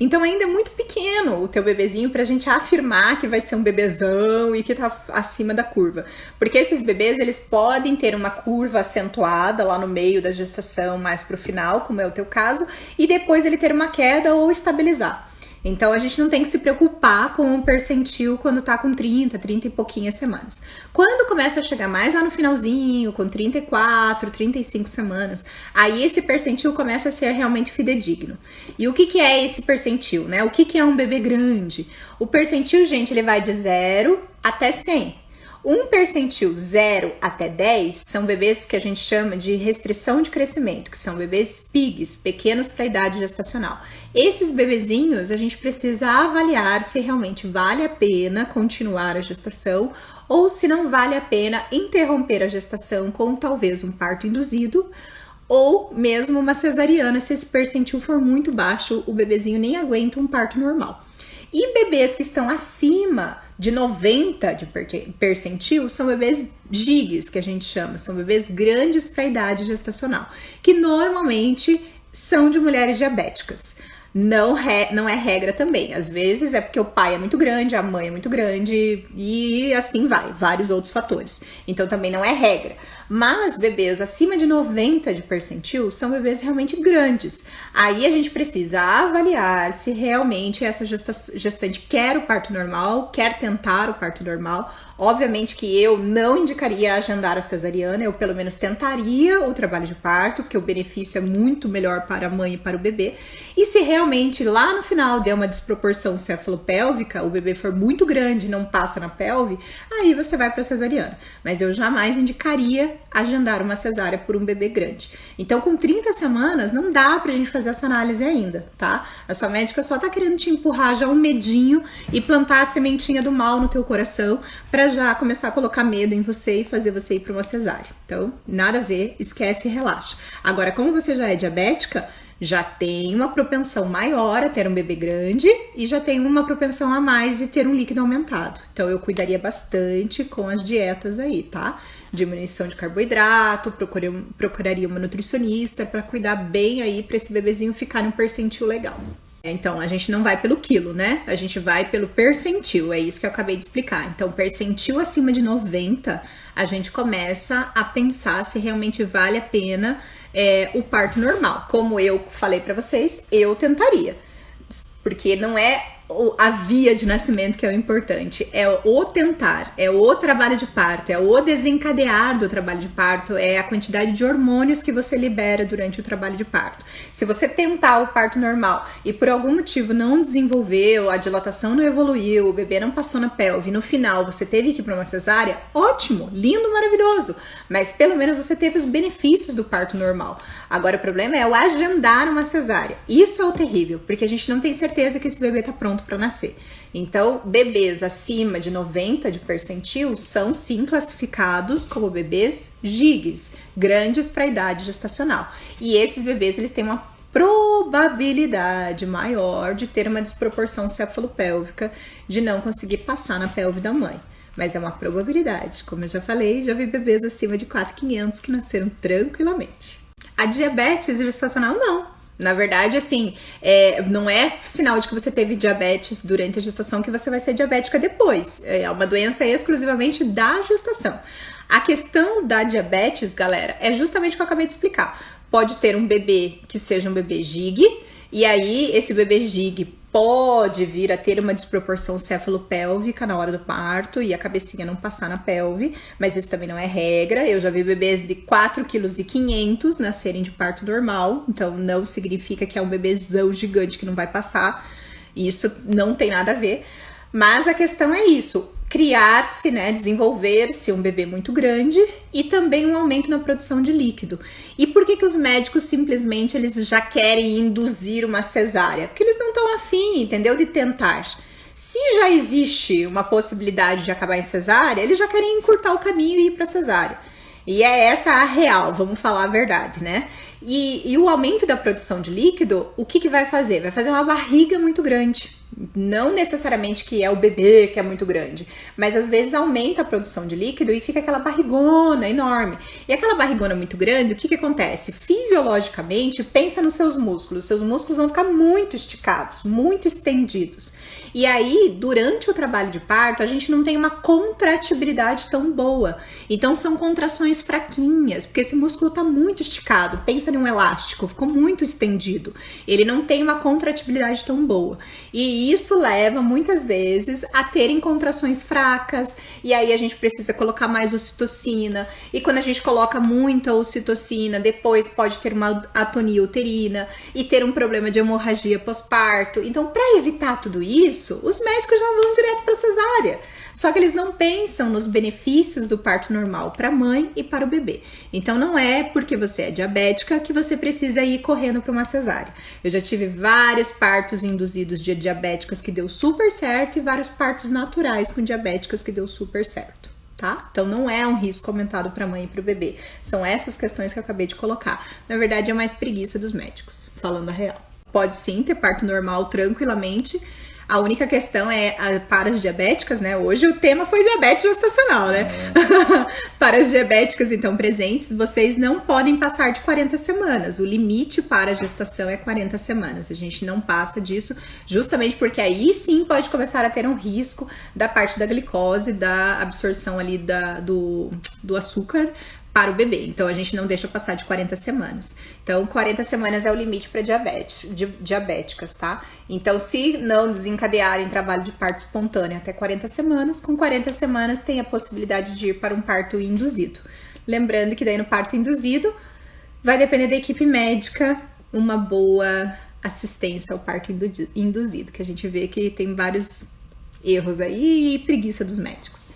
Então ainda é muito pequeno o teu bebezinho pra gente afirmar que vai ser um bebezão e que tá acima da curva. Porque esses bebês, eles podem ter uma curva acentuada lá no meio da gestação, mais pro final, como é o teu caso, e depois ele ter uma queda ou estabilizar. Então, a gente não tem que se preocupar com o percentil quando tá com 30 e pouquinhas semanas. Quando começa a chegar mais lá no finalzinho, com 34, 35 semanas, aí esse percentil começa a ser realmente fidedigno. E o que é esse percentil, né? O que é um bebê grande? O percentil, gente, ele vai de 0 até 100. Um percentil 0 até 10 são bebês que a gente chama de restrição de crescimento, que são bebês PIGs, pequenos para a idade gestacional. Esses bebezinhos a gente precisa avaliar se realmente vale a pena continuar a gestação ou se não vale a pena interromper a gestação com talvez um parto induzido ou mesmo uma cesariana. Se esse percentil for muito baixo, o bebezinho nem aguenta um parto normal. E bebês que estão acima de 90 de percentil são bebês gigs, que a gente chama, são bebês grandes para a idade gestacional, que normalmente são de mulheres diabéticas. Não é regra também, às vezes é porque o pai é muito grande, a mãe é muito grande e assim vai, vários outros fatores. Então também não é regra. Mas bebês acima de 90 de percentil são bebês realmente grandes. Aí a gente precisa avaliar se realmente essa gestante quer o parto normal, quer tentar o parto normal. Obviamente que eu não indicaria agendar a cesariana, eu pelo menos tentaria o trabalho de parto, porque o benefício é muito melhor para a mãe e para o bebê. E se realmente lá no final der uma desproporção cefalopélvica, o bebê for muito grande e não passa na pelve, aí você vai para a cesariana. Mas eu jamais indicaria agendar uma cesárea por um bebê grande. Então, com 30 semanas, não dá pra gente fazer essa análise ainda, tá? A sua médica só tá querendo te empurrar já um medinho e plantar a sementinha do mal no teu coração pra já começar a colocar medo em você e fazer você ir pra uma cesárea. Então, nada a ver, esquece e relaxa. Agora, como você já é diabética, já tem uma propensão maior a ter um bebê grande e já tem uma propensão a mais de ter um líquido aumentado. Então, eu cuidaria bastante com as dietas aí, tá? Diminuição de carboidrato, procuraria uma nutricionista para cuidar bem aí para esse bebezinho ficar num percentil legal. Então, a gente não vai pelo quilo, né? A gente vai pelo percentil, é isso que eu acabei de explicar. Então, percentil acima de 90, a gente começa a pensar se realmente vale a pena o parto normal. Como eu falei para vocês, eu tentaria, porque não é a via de nascimento que é o importante, é o tentar, é o trabalho de parto, é o desencadear do trabalho de parto, é a quantidade de hormônios que você libera durante o trabalho de parto. Se você tentar o parto normal e por algum motivo não desenvolveu, a dilatação não evoluiu, o bebê não passou na pelve, no final você teve que ir para uma cesárea, ótimo, lindo, maravilhoso, mas pelo menos você teve os benefícios do parto normal. Agora o problema é o agendar uma cesárea. Isso é o terrível, porque a gente não tem certeza que esse bebê tá pronto para nascer. Então, bebês acima de 90 de percentil são sim classificados como bebês gigs, grandes para a idade gestacional. E esses bebês, eles têm uma probabilidade maior de ter uma desproporção cefalopélvica, de não conseguir passar na pelve da mãe. Mas é uma probabilidade, como eu já falei, já vi bebês acima de 4.500 que nasceram tranquilamente. A diabetes gestacional não. Na verdade, assim, não é sinal de que você teve diabetes durante a gestação que você vai ser diabética depois. É uma doença exclusivamente da gestação. A questão da diabetes, galera, é justamente o que eu acabei de explicar. Pode ter um bebê que seja um bebê GIG, e aí esse bebê GIG pode vir a ter uma desproporção cefalopélvica na hora do parto e a cabecinha não passar na pelve, mas isso também não é regra. Eu já vi bebês de 4,5 kg nascerem de parto normal, então não significa que é um bebêzão gigante que não vai passar. Isso não tem nada a ver. Mas a questão é isso, criar-se, né, desenvolver-se um bebê muito grande e também um aumento na produção de líquido. E por que os médicos simplesmente eles já querem induzir uma cesárea? Porque eles não estão afim, entendeu? De tentar. Se já existe uma possibilidade de acabar em cesárea, eles já querem encurtar o caminho e ir para cesárea. E é essa a real, vamos falar a verdade, né? E o aumento da produção de líquido, o que vai fazer? Vai fazer uma barriga muito grande. Não necessariamente que é o bebê que é muito grande, mas às vezes aumenta a produção de líquido e fica aquela barrigona enorme. E aquela barrigona muito grande, o que acontece? Fisiologicamente, pensa nos seus músculos vão ficar muito esticados, muito estendidos. E aí, durante o trabalho de parto, a gente não tem uma contratibilidade tão boa. Então são contrações fraquinhas, porque esse músculo está muito esticado. Pensa num elástico, ficou muito estendido. Ele não tem uma contratibilidade tão boa. E isso leva muitas vezes a terem contrações fracas, e aí a gente precisa colocar mais ocitocina, e quando a gente coloca muita ocitocina, depois pode ter uma atonia uterina e ter um problema de hemorragia pós-parto. Então, para evitar tudo isso, os médicos já vão direto para cesárea. Só que eles não pensam nos benefícios do parto normal para a mãe e para o bebê. Então não é porque você é diabética que você precisa ir correndo para uma cesárea. Eu já tive vários partos induzidos de diabéticas que deu super certo e vários partos naturais com diabéticas que deu super certo. Tá? Então não é um risco aumentado para a mãe e para o bebê. São essas questões que eu acabei de colocar. Na verdade é mais preguiça dos médicos, falando a real. Pode sim ter parto normal tranquilamente. A única questão é para as diabéticas, né? Hoje o tema foi diabetes gestacional, né? Para as diabéticas, então, presentes, vocês não podem passar de 40 semanas. O limite para a gestação é 40 semanas. A gente não passa disso, justamente porque aí sim pode começar a ter um risco da parte da glicose, da absorção ali do açúcar para o bebê. Então a gente não deixa passar de 40 semanas. Então 40 semanas é o limite para diabéticas, tá? Então se não desencadearem trabalho de parto espontâneo até 40 semanas, com 40 semanas tem a possibilidade de ir para um parto induzido. Lembrando que daí no parto induzido vai depender da equipe médica, uma boa assistência ao parto induzido, que a gente vê que tem vários erros aí e preguiça dos médicos.